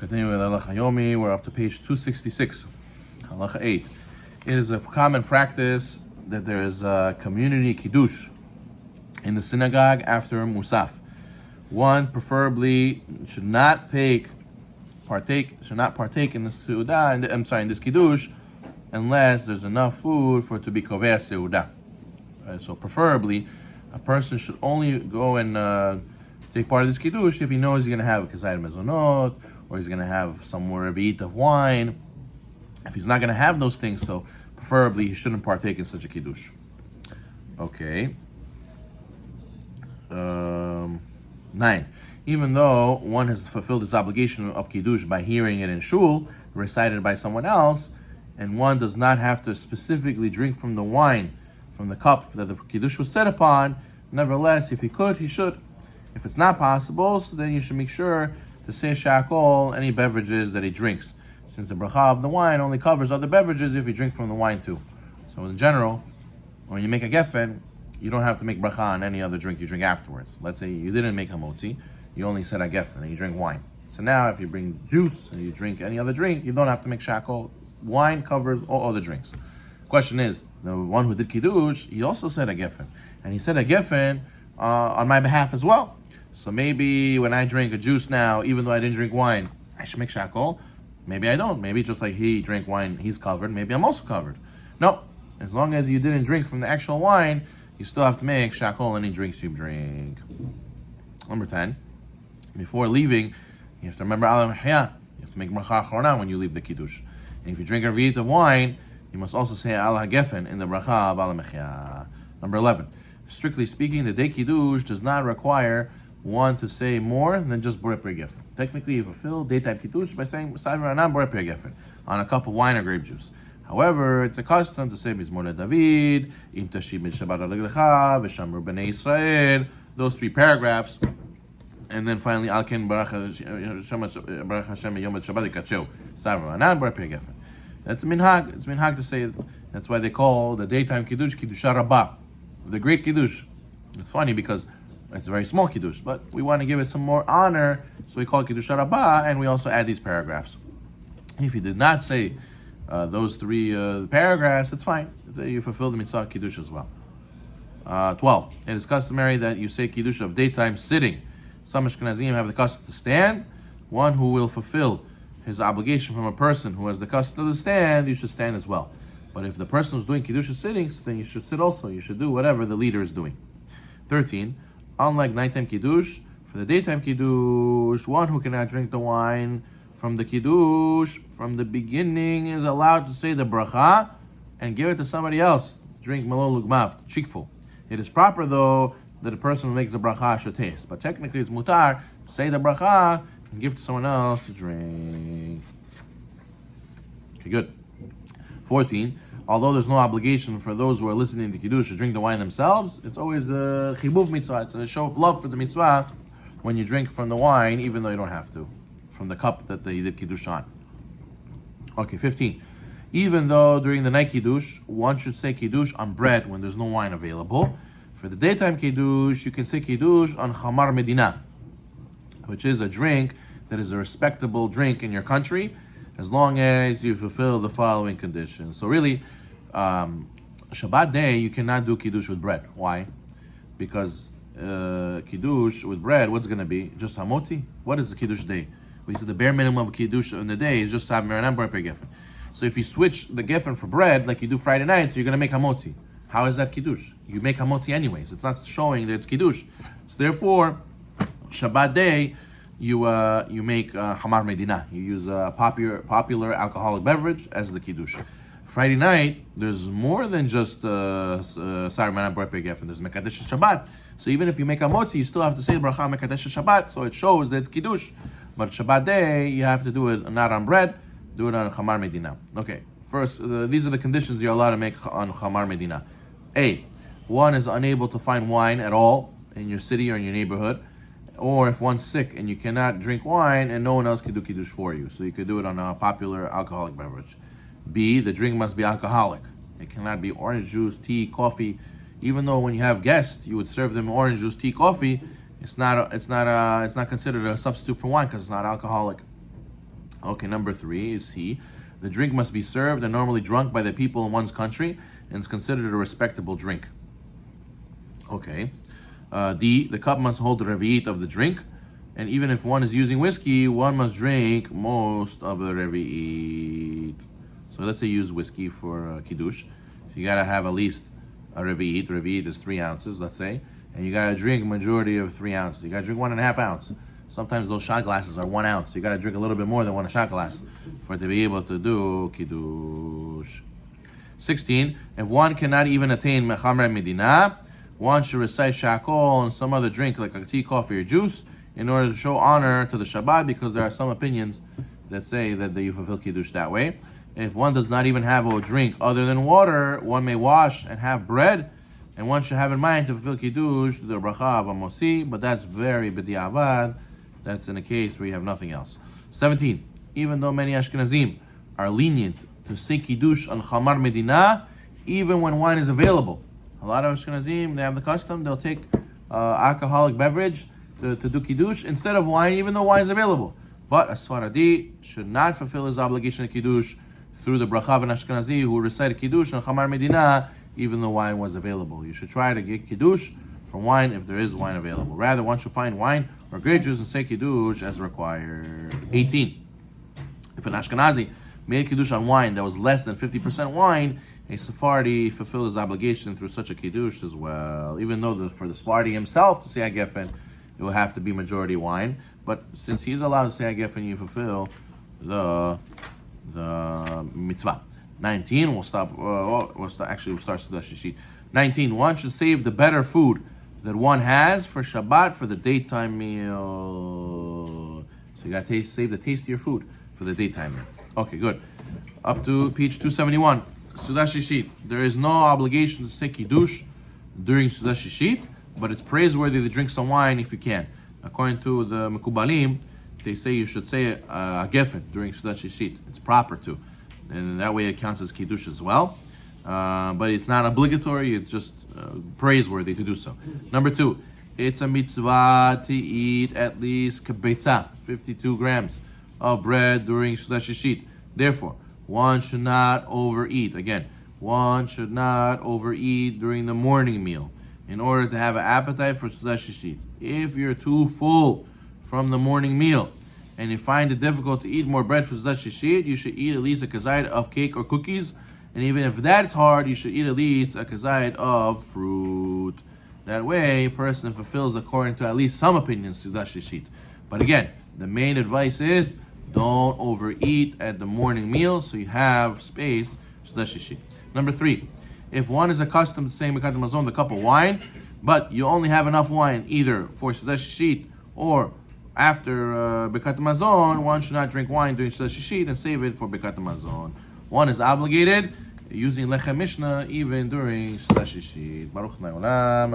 Continuing with Halacha Yomi, we're up to page 266. Halacha 8. It is a common practice that there is a community Kiddush in the synagogue after Musaf. One preferably should not partake in the Seudah, in this Kiddush, unless there's enough food for it to be Kovea Seudah. So preferably, a person should only go and take part of this Kiddush if he knows he's going to have a Kazayat Mezonot, or he's going to have some more Revi'it of wine. If he's not going to have those things, so preferably he shouldn't partake in such a Kiddush. Okay. 9. Even though one has fulfilled his obligation of Kiddush by hearing it in shul, recited by someone else, and one does not have to specifically drink from the wine, from the cup that the Kiddush was set upon, nevertheless, if he could, he should. If it's not possible, so then you should make sure to say shakol any beverages that he drinks, since the bracha of the wine only covers other beverages if you drink from the wine too. So in general, when you make a geffen, you don't have to make bracha on any other drink you drink afterwards. Let's say you didn't make hamotzi, you only said a geffen and you drink wine. So now if you bring juice and you drink any other drink, you don't have to make shakol. Wine covers all other drinks. Question is, the one who did Kiddush, he also said a geffen. And he said a geffen on my behalf as well. So maybe when I drink a juice now, even though I didn't drink wine, I should make shakol. Maybe I don't. Maybe just like he drank wine, he's covered. Maybe I'm also covered. No. As long as you didn't drink from the actual wine, you still have to make shakol any drinks you drink. Number 10. Before leaving, you have to remember Al Mechya. You have to make bracha achrona when you leave the Kiddush. And if you drink a revi'it of wine, you must also say Al HaGefen in the bracha of Al Mechya. Number 11. Strictly speaking, the day Kiddush does not require one to say more than just Borei Pri Gefen. Technically, you fulfill daytime Kiddush by saying Savar Anan Borei Pri Gefen on a cup of wine or grape juice. However, it's a custom to say Mizmor David, Im Tashib Min Shabbat Al-Reglecha, V'Shamru B'nei Israel, those 3 paragraphs, and then finally Al Ken Baruch Hashem Yom Shabbat Yikacheu, Savar Anan Borei Pri Gefen. That's minhag. It's minhag to say it. That's why they call the daytime Kiddush Kiddusha Rabbah, the great Kiddush. It's funny because it's a very small Kiddush, but we want to give it some more honor, so we call it Kiddusha Rabbah, and we also add these paragraphs. If you did not say those 3 paragraphs, it's fine. You fulfill the mitzvah Kiddush as well. 12. It is customary that you say Kiddush of daytime sitting. Some Ashkenazim have the custom to stand. One who will fulfill his obligation from a person who has the custom to stand, you should stand as well. But if the person who's doing Kiddush is sitting, then you should sit also. You should do whatever the leader is doing. 13. Unlike nighttime Kiddush, for the daytime Kiddush, one who cannot drink the wine from the Kiddush from the beginning is allowed to say the bracha and give it to somebody else. Drink malol lugmav, cheekful. It is proper though that the person who makes the bracha should taste. But technically it's mutar to say the bracha and give to someone else to drink. Okay, good. 14. Although there's no obligation for those who are listening to Kiddush to drink the wine themselves, it's always a chibuv mitzvah. It's a show of love for the mitzvah when you drink from the wine, even though you don't have to, from the cup that they did Kiddush on. Okay, 15. Even though during the night Kiddush, one should say Kiddush on bread when there's no wine available. For the daytime Kiddush, you can say Kiddush on Chamar Medina, which is a drink that is a respectable drink in your country, as long as you fulfill the following conditions. So really, Shabbat day, you cannot do Kiddush with bread. Why? Because Kiddush with bread, what's going to be? Just hamotzi? What is the Kiddush day? We said the bare minimum of Kiddush in the day is just Sav Miranan Borei Pri Gefen. So if you switch the geffen for bread, like you do Friday night, so you're going to make hamotzi. How is that Kiddush? You make hamotzi anyways. It's not showing that it's Kiddush. So therefore, Shabbat day, you make Hamar Medina. You use a popular alcoholic beverage as the Kiddush. Friday night, there's more than just Sar Manan Borei Pri Gefen. There's Mekadesh Shabbat. So even if you make a motzi, you still have to say Bracha Mekadesh Shabbat. So it shows that it's Kiddush. But Shabbat day, you have to do it not on bread, do it on Hamar Medina. Okay, first, these are the conditions you're allowed to make on Hamar Medina. A, one is unable to find wine at all in your city or in your neighborhood. Or if one's sick and you cannot drink wine and no one else can do Kiddush for you. So you could do it on a popular alcoholic beverage. B, the drink must be alcoholic. It cannot be orange juice, tea, coffee. Even though when you have guests, you would serve them orange juice, tea, coffee. It's not considered a substitute for wine because it's not alcoholic. Okay, number 3 is C. The drink must be served and normally drunk by the people in one's country and is considered a respectable drink. Okay. D. The cup must hold the revi'it of the drink, and even if one is using whiskey, one must drink most of the revi'it. So let's say you use whiskey for Kiddush. So you gotta have at least a revi'it. Revi'it is 3 ounces, let's say, and you gotta drink a majority of 3 ounces. You gotta drink 1.5 ounces. Sometimes those shot glasses are 1 ounce. So you gotta drink a little bit more than 1 shot glass for it to be able to do Kiddush. 16. If one cannot even attain Mechamer Medina, one should recite shakol and some other drink like a tea, coffee, or juice in order to show honor to the Shabbat, because there are some opinions that say that you fulfill Kiddush that way. If one does not even have a drink other than water, one may wash and have bread, and one should have in mind to fulfill Kiddush, the bracha of Amosi, but that's very b'diavad. That's in a case where you have nothing else. 17. Even though many Ashkenazim are lenient to say Kiddush on Chamar Medina, even when wine is available. A lot of Ashkenazim, they have the custom, they'll take alcoholic beverage to do Kiddush instead of wine, even though wine is available. But a Sfaradi should not fulfill his obligation of Kiddush through the bracha of an Ashkenazi who recited Kiddush on Chamar Medina, even though wine was available. You should try to get Kiddush from wine if there is wine available. Rather, one should find wine or grape juice and say Kiddush as required. 18. If an Ashkenazi made Kiddush on wine that was less than 50% wine, a Sephardi fulfilled his obligation through such a Kiddush as well. Even though for the Sephardi himself to say Hagefen, it will have to be majority wine. But since he's allowed to say Hagefen, you fulfill the mitzvah. 19, we'll start Suda Shishit. 19, one should save the better food that one has for Shabbat for the daytime meal. So you gotta save the tastier food for the daytime meal. Okay, good. Up to page 271. Suda Shishit. There is no obligation to say Kiddush during Suda Shishit, but it's praiseworthy to drink some wine if you can. According to the Mekubalim, they say you should say a gefen during Suda Shishit. It's proper to. And that way it counts as Kiddush as well. But it's not obligatory, it's just praiseworthy to do so. Number 2, it's a mitzvah to eat at least kibetza, 52 grams of bread during Suda Shishit. Therefore, one should not overeat. Again, one should not overeat during the morning meal in order to have an appetite for Suda Shishit. If you're too full from the morning meal and you find it difficult to eat more bread for Suda Shishit, you should eat at least a kazayit of cake or cookies. And even if that's hard, you should eat at least a kazayit of fruit. That way, a person fulfills according to at least some opinions Suda Shishit. But again, the main advice is don't overeat at the morning meal so you have space Suda Shishit. Number 3, if one is accustomed to saying Birkat Hamazon, the cup of wine, but you only have enough wine either for Suda Shishit or after Birkat Hamazon, one should not drink wine during Suda Shishit and save it for Birkat Hamazon. One is obligated using Lechem Mishnah even during Suda Shishit. Baruch Na'olam.